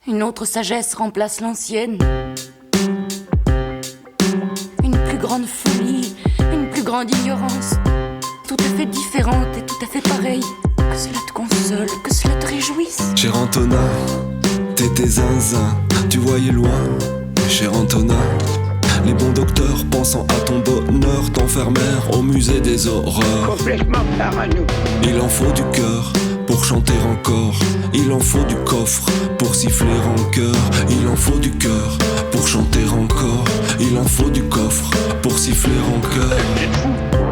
Une autre sagesse remplace l'ancienne. Une plus grande folie, une plus grande ignorance. Tout à fait différente et tout à fait pareille. Que cela te console, que cela te réjouisse. Cher Antonin, t'étais zinzin, tu voyais loin. Cher Antonin, les bons docteurs pensant à ton bonheur t'enfermèrent au musée des horreurs. Complètement parano. Il en faut du cœur pour chanter encore. Il en faut du coffre pour siffler en chœur. Il en faut du cœur pour chanter encore. Il en faut du coffre pour siffler en chœur.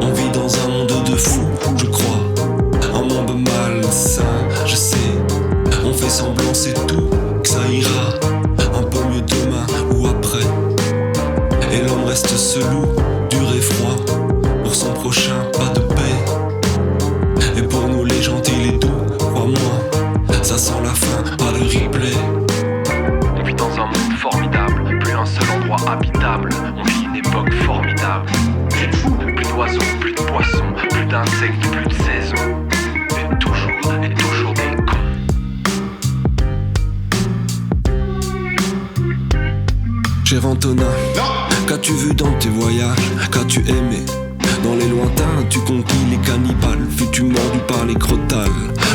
On vit dans un monde de fous, je crois. Un monde malsain, je sais. On fait semblant, c'est tout, que ça ira un peu mieux demain ou après. Et l'homme reste ce loup, dur et froid. Pour son prochain, pas de paix. Et pour nous les gentils, les doux, crois-moi, ça sent la fin, pas le replay. On vit dans un monde formidable, plus un seul endroit habitable. On vit une époque formidable. C'est fou, plus d'oiseaux, plus de poissons, plus d'insectes, plus de saisons. Et toujours des cons. Cher Antonin, qu'as-tu vu dans tes voyages? Qu'as-tu aimé? Dans les lointains, tu conquis les cannibales. Fus-tu mordu par les crotales?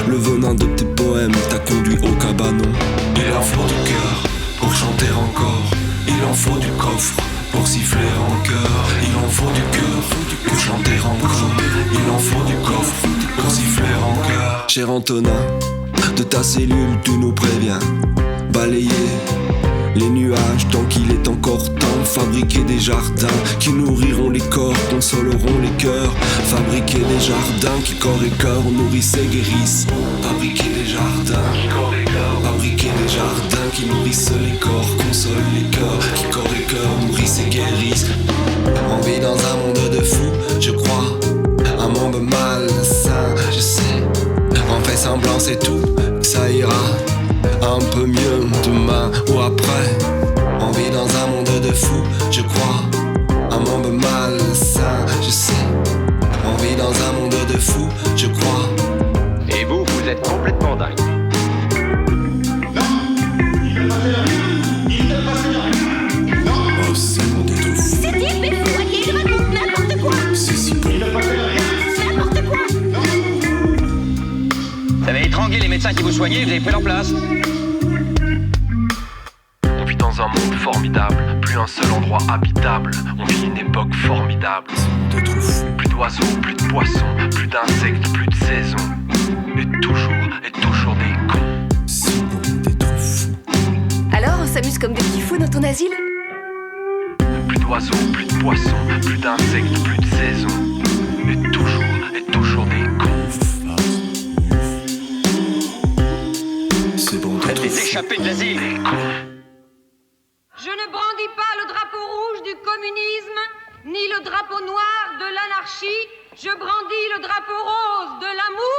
Le venin de tes poèmes t'a conduit au cabanon. Il en faut du cœur pour chanter encore. Il en faut du coffre pour siffler en chœur. Il en faut du cœur pour chanter encore. Il en faut du coffre pour siffler en chœur. Cher Antonin, de ta cellule tu nous préviens. Balayer les nuages tant qu'il est encore temps. Fabriquer des jardins qui nourriront les corps, consoleront les cœurs. Fabriquer des jardins qui corps et cœur nourrissent et guérissent. Fabriquer des jardins qui corps et cœur. Fabriquer des jardins qui nourrissent les corps, consolent les cœurs. Qui corps et cœur nourrissent et guérissent. On vit dans un monde de fous, je crois. Un monde malsain, je sais. On fait semblant c'est tout, que ça ira un peu mieux demain ou après. On vit dans un monde de fous, je crois. Un monde malsain, je sais. On vit dans un monde de fous, je crois. Et vous, vous êtes complètement dingue. Oh, c'est mon monde de fous. C'est type est fou, ok, il raconte n'importe quoi. C'est si bon. N'importe quoi. Vous avez étranglé les médecins qui vous soignaient, vous avez pris leur place. On vit dans un monde formidable, plus un seul endroit habitable. On vit une époque formidable. D'être fou. Plus d'oiseaux, plus de poissons, plus d'insectes, plus de saisons. Et toujours des cons. Si bon d'être fou. Alors, on s'amuse comme des petits fous dans ton asile? Plus d'oiseaux, plus de poissons, plus d'insectes, plus de saisons. Et toujours des cons. C'est bon Faites d'être des fou. échappés de l'asile. Des cons. Je ne brandis pas le drapeau rouge du communisme, ni le drapeau noir de l'anarchie. Je brandis le drapeau rose de l'amour.